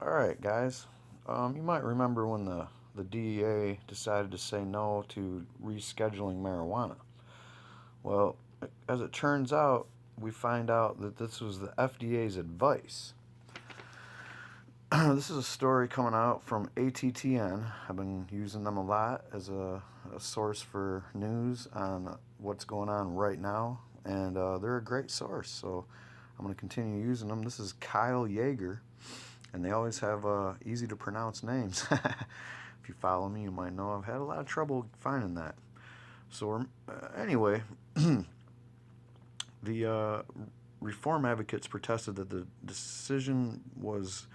All right, guys. You might remember when the DEA decided to say no to rescheduling marijuana. Well, as it turns out, we find out that this was the FDA's advice. This is a story coming out from ATTN. I've been using them a lot as a source for news on what's going on right now, and they're a great source. So I'm going to continue using them. This is Kyle Yeager, and they always have easy to pronounce names. If you follow me, you might know I've had a lot of trouble finding that. So, anyway, the reform advocates protested that the decision was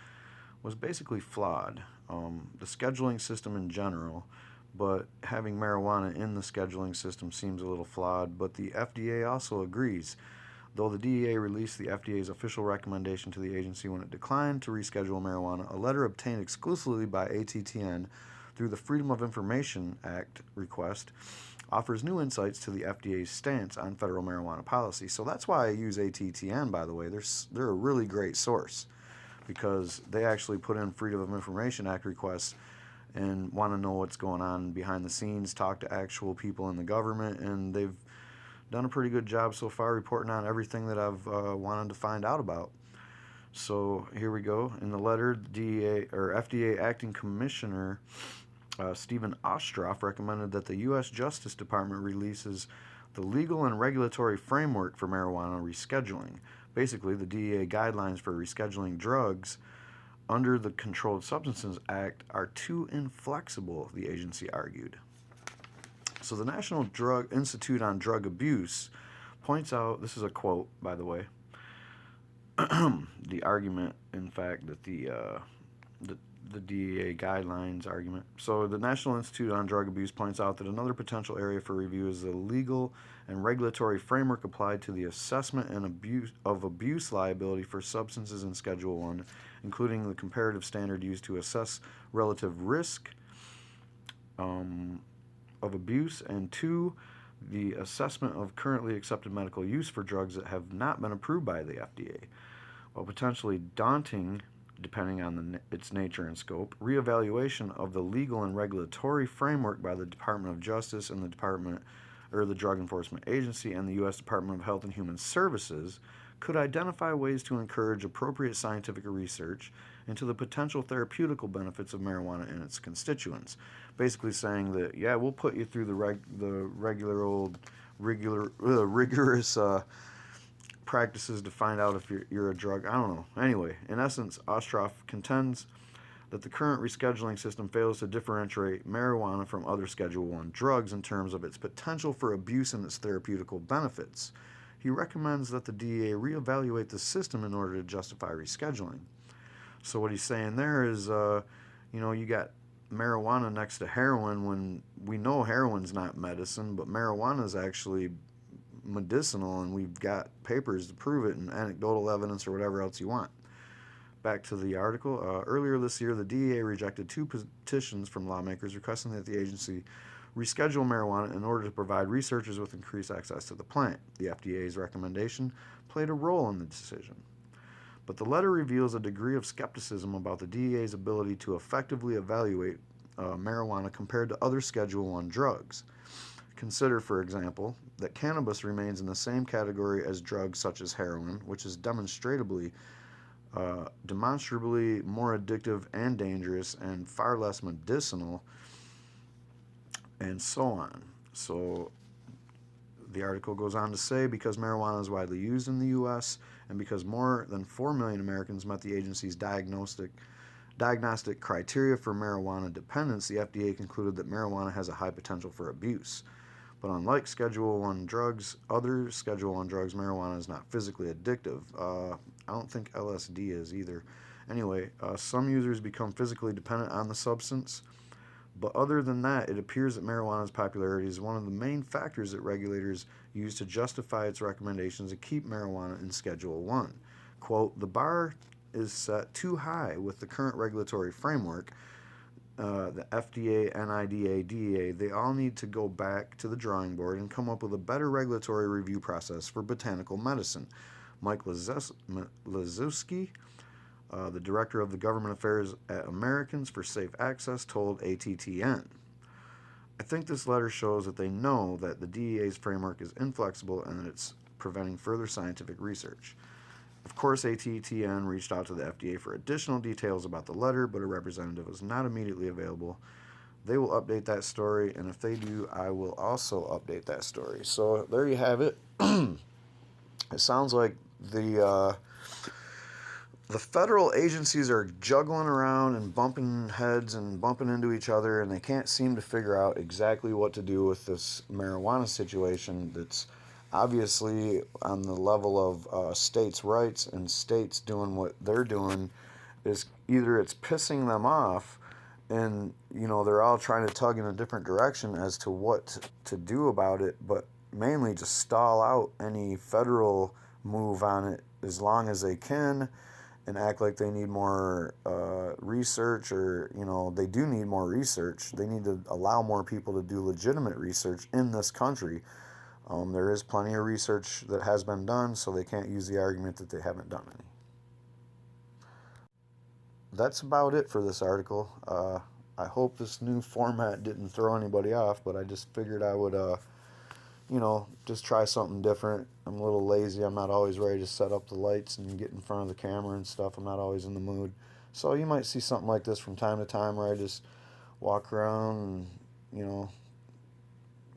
basically flawed. The scheduling system in general, but having marijuana in the scheduling system seems a little flawed. But the FDA also agrees. Though the DEA released the FDA's official recommendation to the agency when it declined to reschedule marijuana, a letter obtained exclusively by ATTN through the Freedom of Information Act request offers new insights to the FDA's stance on federal marijuana policy. So that's why I use ATTN, by the way. They're a really great source because they actually put in Freedom of Information Act requests and want to know what's going on behind the scenes, talk to actual people in the government, and they've done a pretty good job so far reporting on everything that I've wanted to find out about. So here we go. In the letter, DEA or FDA Acting Commissioner Stephen Ostroff recommended that the U.S. Justice Department releases the legal and regulatory framework for marijuana rescheduling. Basically, the DEA guidelines for rescheduling drugs under the Controlled Substances Act are too inflexible, the agency argued. So the National Drug Institute on Drug Abuse points out, this is a quote, by the way, the argument, in fact, that the DEA guidelines argument. So the National Institute on Drug Abuse points out that another potential area for review is the legal and regulatory framework applied to the assessment and abuse liability for substances in Schedule 1, including the comparative standard used to assess relative risk of abuse, and 2, the assessment of currently accepted medical use for drugs that have not been approved by the FDA. While potentially daunting, depending on its nature and scope, reevaluation of the legal and regulatory framework by the Department of Justice and the Drug Enforcement Agency and the U.S. Department of Health and Human Services could identify ways to encourage appropriate scientific research into the potential therapeutical benefits of marijuana and its constituents. Basically saying that, yeah, we'll put you through the rigorous practices to find out if you're a drug. I don't know. Anyway, in essence, Ostroff contends that the current rescheduling system fails to differentiate marijuana from other Schedule 1 drugs in terms of its potential for abuse and its therapeutical benefits. He recommends that the DEA reevaluate the system in order to justify rescheduling. So what he's saying there is, you got marijuana next to heroin when we know heroin's not medicine, but marijuana is actually medicinal, and we've got papers to prove it and anecdotal evidence or whatever else you want. Back to the article. Earlier this year, the DEA rejected 2 petitions from lawmakers requesting that the agency reschedule marijuana in order to provide researchers with increased access to the plant. The FDA's recommendation played a role in the decision. But the letter reveals a degree of skepticism about the DEA's ability to effectively evaluate marijuana compared to other Schedule 1 drugs. Consider, for example, that cannabis remains in the same category as drugs such as heroin, which is demonstrably more addictive and dangerous and far less medicinal, and so on. So the article goes on to say, because marijuana is widely used in the U.S. and because more than 4 million Americans met the agency's diagnostic criteria for marijuana dependence, the FDA concluded that marijuana has a high potential for abuse. But unlike Schedule 1 drugs, other Schedule 1 drugs, marijuana is not physically addictive. I don't think LSD is either. Anyway, some users become physically dependent on the substance. But other than that, it appears that marijuana's popularity is one of the main factors that regulators use to justify its recommendations to keep marijuana in Schedule 1. Quote, the bar is set too high with the current regulatory framework. The FDA, NIDA, DEA, they all need to go back to the drawing board and come up with a better regulatory review process for botanical medicine. Mike Lazowski, The director of the Government Affairs at Americans for Safe Access told ATTN. I think this letter shows that they know that the DEA's framework is inflexible and that it's preventing further scientific research. Of course, ATTN reached out to the FDA for additional details about the letter, but a representative was not immediately available. They will update that story, and if they do, I will also update that story. So there you have it. It sounds like the federal agencies are juggling around and bumping heads and bumping into each other, and they can't seem to figure out exactly what to do with this marijuana situation that's obviously on the level of states' rights, and states doing what they're doing is either it's pissing them off, and they're all trying to tug in a different direction as to what to do about it, but mainly just stall out any federal move on it as long as they can, and act like they need more research, or they do need more research. They need to allow more people to do legitimate research in this country. There is plenty of research that has been done, so they can't use the argument that they haven't done any. That's about it for this article. I hope this new format didn't throw anybody off, but I just figured I would just try something different. I'm a little lazy. I'm not always ready to set up the lights and get in front of the camera and stuff. I'm not always in the mood. So you might see something like this from time to time where I just walk around and,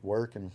work and